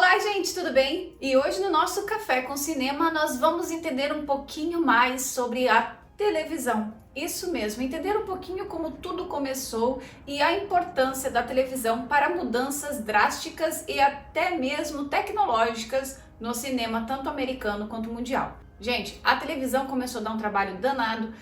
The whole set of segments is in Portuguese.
Olá, gente, tudo bem? E hoje no nosso Café com Cinema nós vamos entender um pouquinho mais sobre a televisão. Isso mesmo, entender um pouquinho como tudo começou e a importância da televisão para mudanças drásticas e até mesmo tecnológicas no cinema, tanto americano quanto mundial. Gente, a televisão começou a dar um trabalho danado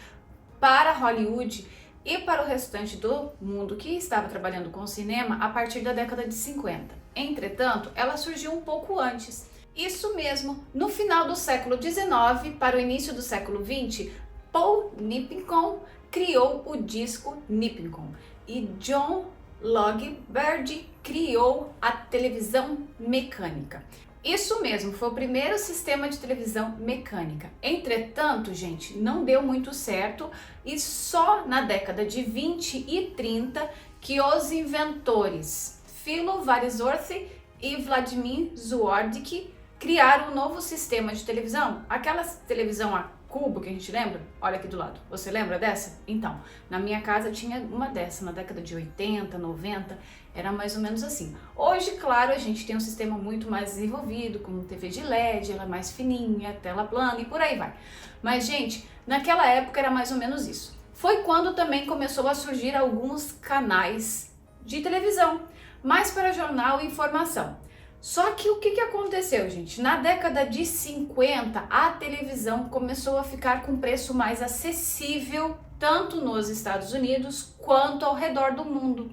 para Hollywood e para o restante do mundo que estava trabalhando com o cinema a partir da década de 50. Entretanto, ela surgiu um pouco antes. Isso mesmo, no final do século XIX para o início do século XX, Paul Nipkow criou o disco Nipkow e John Logie Baird criou a televisão mecânica. Isso mesmo, foi o primeiro sistema de televisão mecânica. Entretanto, gente, não deu muito certo e só na década de 20 e 30 que os inventores Philo Varysworth e Vladimir Zworyk criaram um novo sistema de televisão. Aquela televisão a cubo que a gente lembra? Olha aqui do lado. Você lembra dessa? Então, na minha casa tinha uma dessa, na década de 80, 90, era mais ou menos assim. Hoje, claro, a gente tem um sistema muito mais desenvolvido, com TV de LED, ela é mais fininha, tela plana e por aí vai. Mas, gente, naquela época era mais ou menos isso. Foi quando também começou a surgir alguns canais de televisão, mais para jornal e informação. Só que o que aconteceu, gente? Na década de 50, a televisão começou a ficar com preço mais acessível, tanto nos Estados Unidos quanto ao redor do mundo.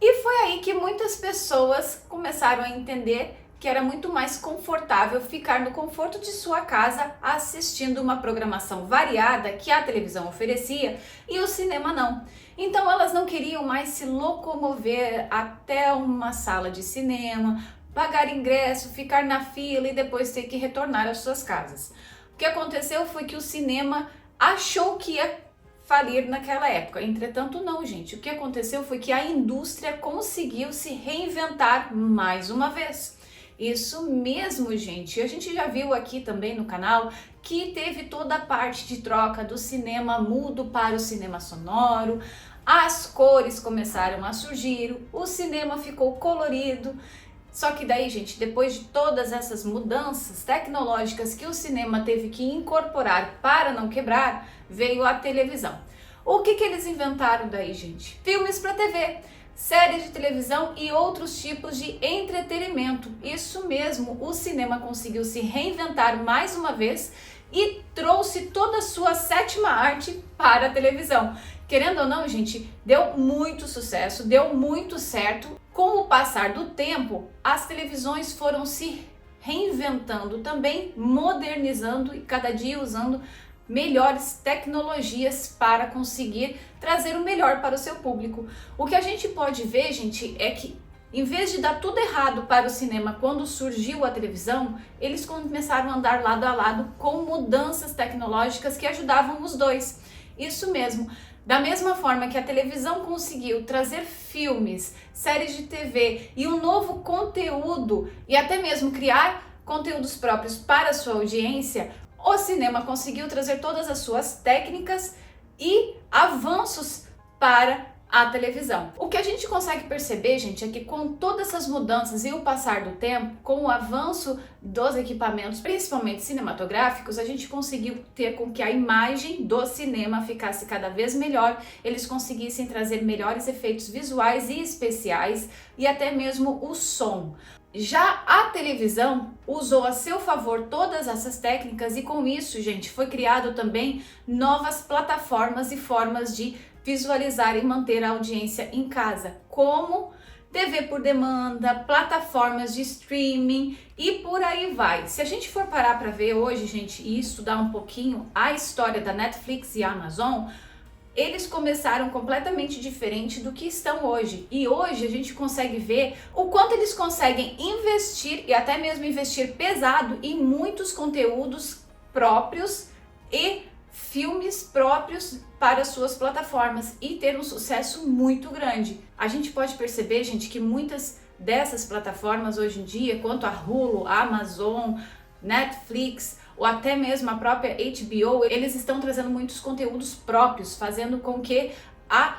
E foi aí que muitas pessoas começaram a entender que era muito mais confortável ficar no conforto de sua casa assistindo uma programação variada que a televisão oferecia e o cinema não. Então elas não queriam mais se locomover até uma sala de cinema, pagar ingresso, ficar na fila e depois ter que retornar às suas casas. O que aconteceu foi que o cinema achou que ia falir naquela época. Entretanto, não, gente. O que aconteceu foi que a indústria conseguiu se reinventar mais uma vez. Isso mesmo, gente. A gente já viu aqui também no canal que teve toda a parte de troca do cinema mudo para o cinema sonoro. As cores começaram a surgir, o cinema ficou colorido. Só que daí, gente, depois de todas essas mudanças tecnológicas que o cinema teve que incorporar para não quebrar, veio a televisão. O que eles inventaram daí, gente? Filmes para TV, séries de televisão e outros tipos de entretenimento. Isso mesmo, o cinema conseguiu se reinventar mais uma vez e trouxe toda a sua sétima arte para a televisão. Querendo ou não, gente, deu muito sucesso, deu muito certo. Com o passar do tempo, as televisões foram se reinventando também, modernizando e cada dia usando melhores tecnologias para conseguir trazer o melhor para o seu público. O que a gente pode ver, gente, é que em vez de dar tudo errado para o cinema quando surgiu a televisão, eles começaram a andar lado a lado com mudanças tecnológicas que ajudavam os dois. Isso mesmo. Da mesma forma que a televisão conseguiu trazer filmes, séries de TV e um novo conteúdo e até mesmo criar conteúdos próprios para a sua audiência, o cinema conseguiu trazer todas as suas técnicas e avanços para a televisão. O que a gente consegue perceber, gente, é que com todas essas mudanças e o passar do tempo, com o avanço dos equipamentos, principalmente cinematográficos, a gente conseguiu ter com que a imagem do cinema ficasse cada vez melhor, eles conseguissem trazer melhores efeitos visuais e especiais e até mesmo o som. Já a televisão usou a seu favor todas essas técnicas e com isso, gente, foi criado também novas plataformas e formas de visualizar e manter a audiência em casa, como TV por demanda, plataformas de streaming e por aí vai. Se a gente for parar para ver hoje, gente, e estudar um pouquinho a história da Netflix e Amazon, eles começaram completamente diferente do que estão hoje. E hoje a gente consegue ver o quanto eles conseguem investir e até mesmo investir pesado em muitos conteúdos próprios e filmes próprios para suas plataformas e ter um sucesso muito grande. A gente pode perceber, gente, que muitas dessas plataformas hoje em dia, quanto a Hulu, a Amazon, Netflix ou até mesmo a própria HBO, eles estão trazendo muitos conteúdos próprios, fazendo com que a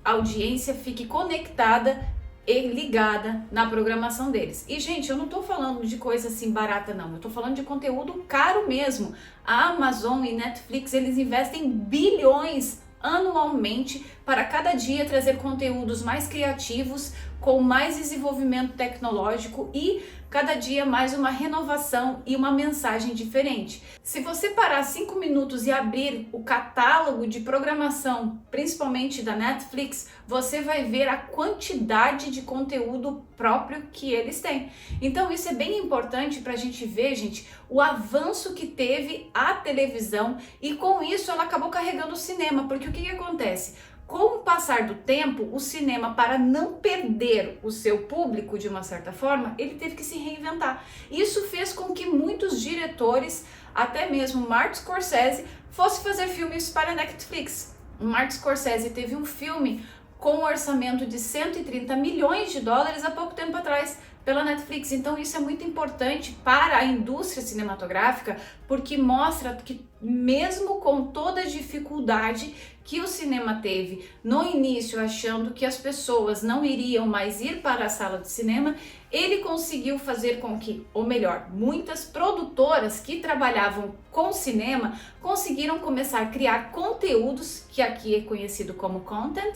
audiência fique conectada ligada na programação deles. E, gente, eu não tô falando de coisa assim barata, não. Eu tô falando de conteúdo caro mesmo. A Amazon e Netflix, eles investem bilhões anualmente para cada dia trazer conteúdos mais criativos, com mais desenvolvimento tecnológico e cada dia mais uma renovação e uma mensagem diferente. Se você parar 5 minutos e abrir o catálogo de programação, principalmente da Netflix, você vai ver a quantidade de conteúdo próprio que eles têm. Então isso é bem importante para a gente ver, gente, o avanço que teve a televisão, e com isso ela acabou carregando o cinema, porque o que acontece? Com o passar do tempo, o cinema, para não perder o seu público de uma certa forma, ele teve que se reinventar. Isso fez com que muitos diretores, até mesmo Martin Scorsese, fosse fazer filmes para a Netflix. O Martin Scorsese teve um filme com um orçamento de 130 milhões de dólares há pouco tempo atrás pela Netflix. Então isso é muito importante para a indústria cinematográfica, porque mostra que mesmo com toda a dificuldade que o cinema teve no início, achando que as pessoas não iriam mais ir para a sala de cinema, ele conseguiu fazer com que, ou melhor, muitas produtoras que trabalhavam com cinema conseguiram começar a criar conteúdos, que aqui é conhecido como content,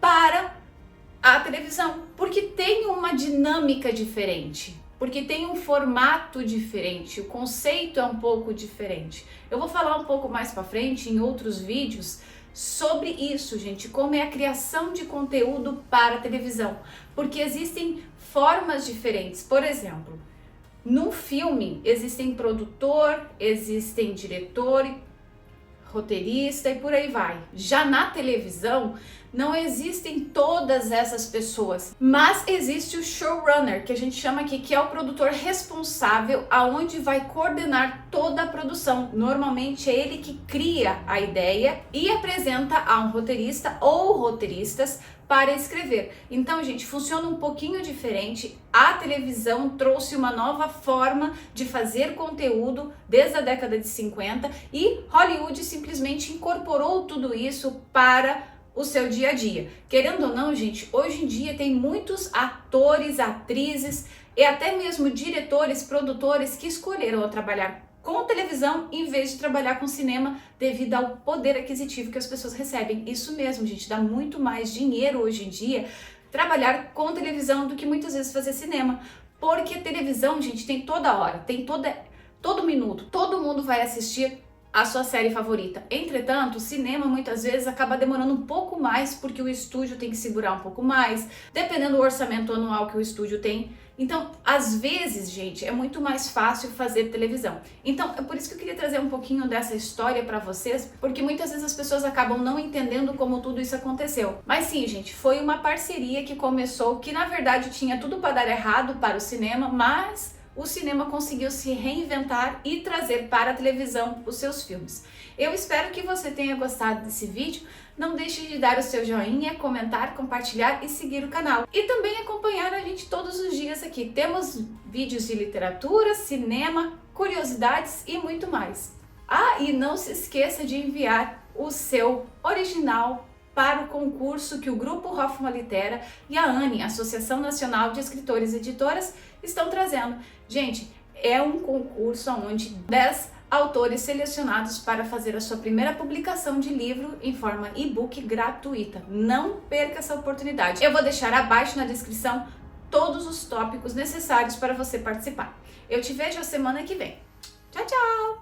para a televisão, porque tem uma dinâmica diferente, porque tem um formato diferente, o conceito é um pouco diferente. Eu vou falar um pouco mais para frente em outros vídeos sobre isso, gente, como é a criação de conteúdo para a televisão, porque existem formas diferentes. Por exemplo, num filme existem produtor, existem diretor, roteirista e por aí vai. Já na televisão não existem todas essas pessoas, mas existe o showrunner, que a gente chama aqui, que é o produtor responsável, aonde vai coordenar toda a produção. Normalmente é ele que cria a ideia e apresenta a um roteirista ou roteiristas para escrever. Então, gente, funciona um pouquinho diferente. A televisão trouxe uma nova forma de fazer conteúdo desde a década de 50 e Hollywood simplesmente incorporou tudo isso para o seu dia a dia. Querendo ou não, gente, hoje em dia tem muitos atores, atrizes e até mesmo diretores, produtores que escolheram trabalhar com televisão em vez de trabalhar com cinema, devido ao poder aquisitivo que as pessoas recebem. Isso mesmo, gente, dá muito mais dinheiro hoje em dia trabalhar com televisão do que muitas vezes fazer cinema, porque televisão, gente, tem toda hora, tem todo minuto, todo mundo vai assistir a sua série favorita. Entretanto, o cinema muitas vezes acaba demorando um pouco mais, porque o estúdio tem que segurar um pouco mais, dependendo do orçamento anual que o estúdio tem. Então, às vezes, gente, é muito mais fácil fazer televisão. Então, é por isso que eu queria trazer um pouquinho dessa história para vocês, porque muitas vezes as pessoas acabam não entendendo como tudo isso aconteceu. Mas sim, gente, foi uma parceria que começou, que na verdade tinha tudo para dar errado para o cinema, mas o cinema conseguiu se reinventar e trazer para a televisão os seus filmes. Eu espero que você tenha gostado desse vídeo. Não deixe de dar o seu joinha, comentar, compartilhar e seguir o canal. E também acompanhar a gente todos os dias aqui. Temos vídeos de literatura, cinema, curiosidades e muito mais. Ah, e não se esqueça de enviar o seu original para o concurso que o Grupo Hoffman Litera e a ANE, Associação Nacional de Escritores e Editoras, estão trazendo. Gente, é um concurso onde 10 autores selecionados para fazer a sua primeira publicação de livro em forma e-book gratuita. Não perca essa oportunidade. Eu vou deixar abaixo na descrição todos os tópicos necessários para você participar. Eu te vejo a semana que vem. Tchau, tchau!